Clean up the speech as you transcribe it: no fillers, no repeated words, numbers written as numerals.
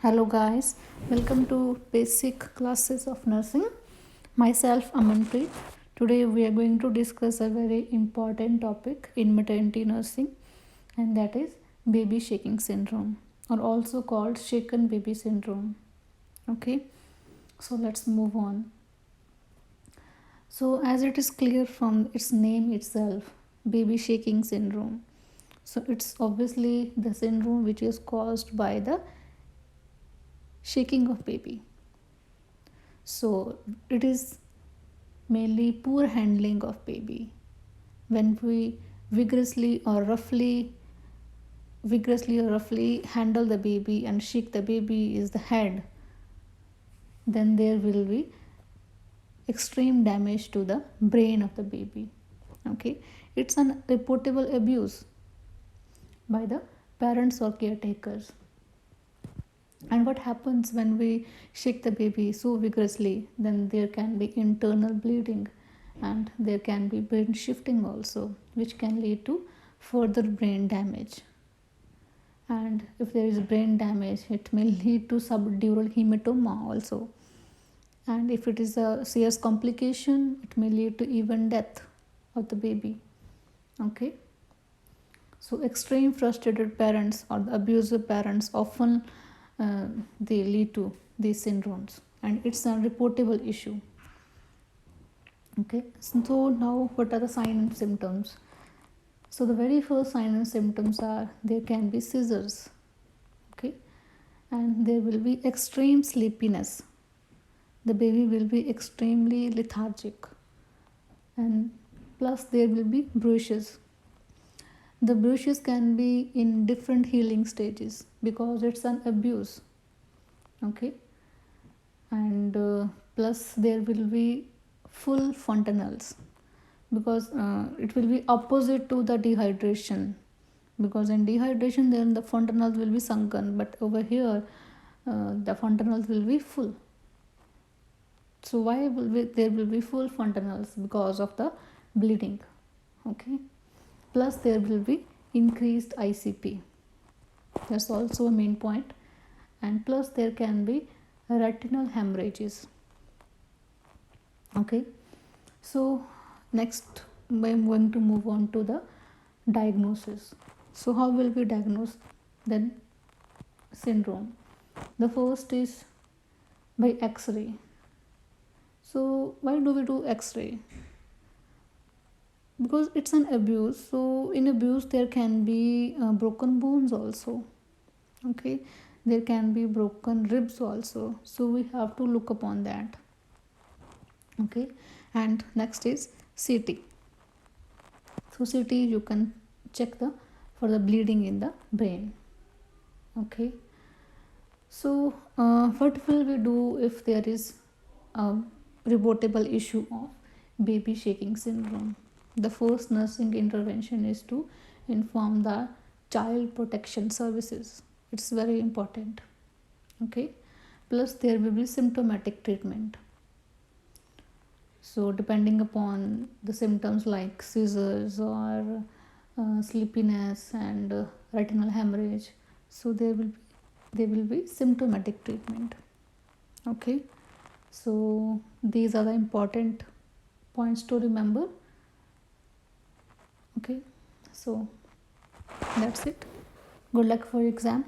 Hello, guys. Welcome to Basic Classes of Nursing. Myself, Amanpreet. Today, we are going to discuss a very important topic in maternity nursing, and that is baby shaking syndrome, or also called shaken baby syndrome. Okay, so let's move on. So, as it is clear from its name itself, baby shaking syndrome. So, it's obviously the syndrome which is caused by the shaking of baby. So it is mainly poor handling of baby. When we vigorously or roughly handle the baby and shake the baby is the head, then there will be extreme damage to the brain of the baby. Okay, it's an reportable abuse by the parents or caretakers. And what happens when we shake the baby so vigorously? Then there can be internal bleeding and there can be brain shifting also, which can lead to further brain damage. And if there is brain damage, it may lead to subdural hematoma also. And if it is a serious complication, it may lead to even death of the baby. Okay. So extreme frustrated parents or the abusive parents often they lead to these syndromes, and it's a reportable issue. Okay, so now what are the signs and symptoms? So the very first sign and symptoms are there can be seizures. Okay, and there will be extreme sleepiness. The baby will be extremely lethargic, and plus there will be bruises. The bruises can be in different healing stages because it's an abuse. Okay, and plus there will be full fontanelles because it will be opposite to the dehydration, because in dehydration then the fontanelles will be sunken, but over here the fontanelles will be full. So why there will be full fontanelles? Because of the bleeding. Okay, plus there will be increased ICP, that's also a main point, and plus there can be retinal hemorrhages. Okay, so next I'm going to move on to the diagnosis. So how will we diagnose the syndrome? The first is by X-ray. So why do we do X-ray? Because it's an abuse. So in abuse there can be broken bones also. Okay, there can be broken ribs also. So we have to look upon that. Okay, and next is CT. So CT you can check for the bleeding in the brain. Okay, so what will we do if there is a reportable issue of baby shaking syndrome? The first nursing intervention is to inform the child protection services. It's very important. Okay, plus there will be symptomatic treatment. So depending upon the symptoms like seizures or sleepiness and retinal hemorrhage, so there will be symptomatic treatment. Okay, so these are the important points to remember. Okay, so that's it. Good luck for exam.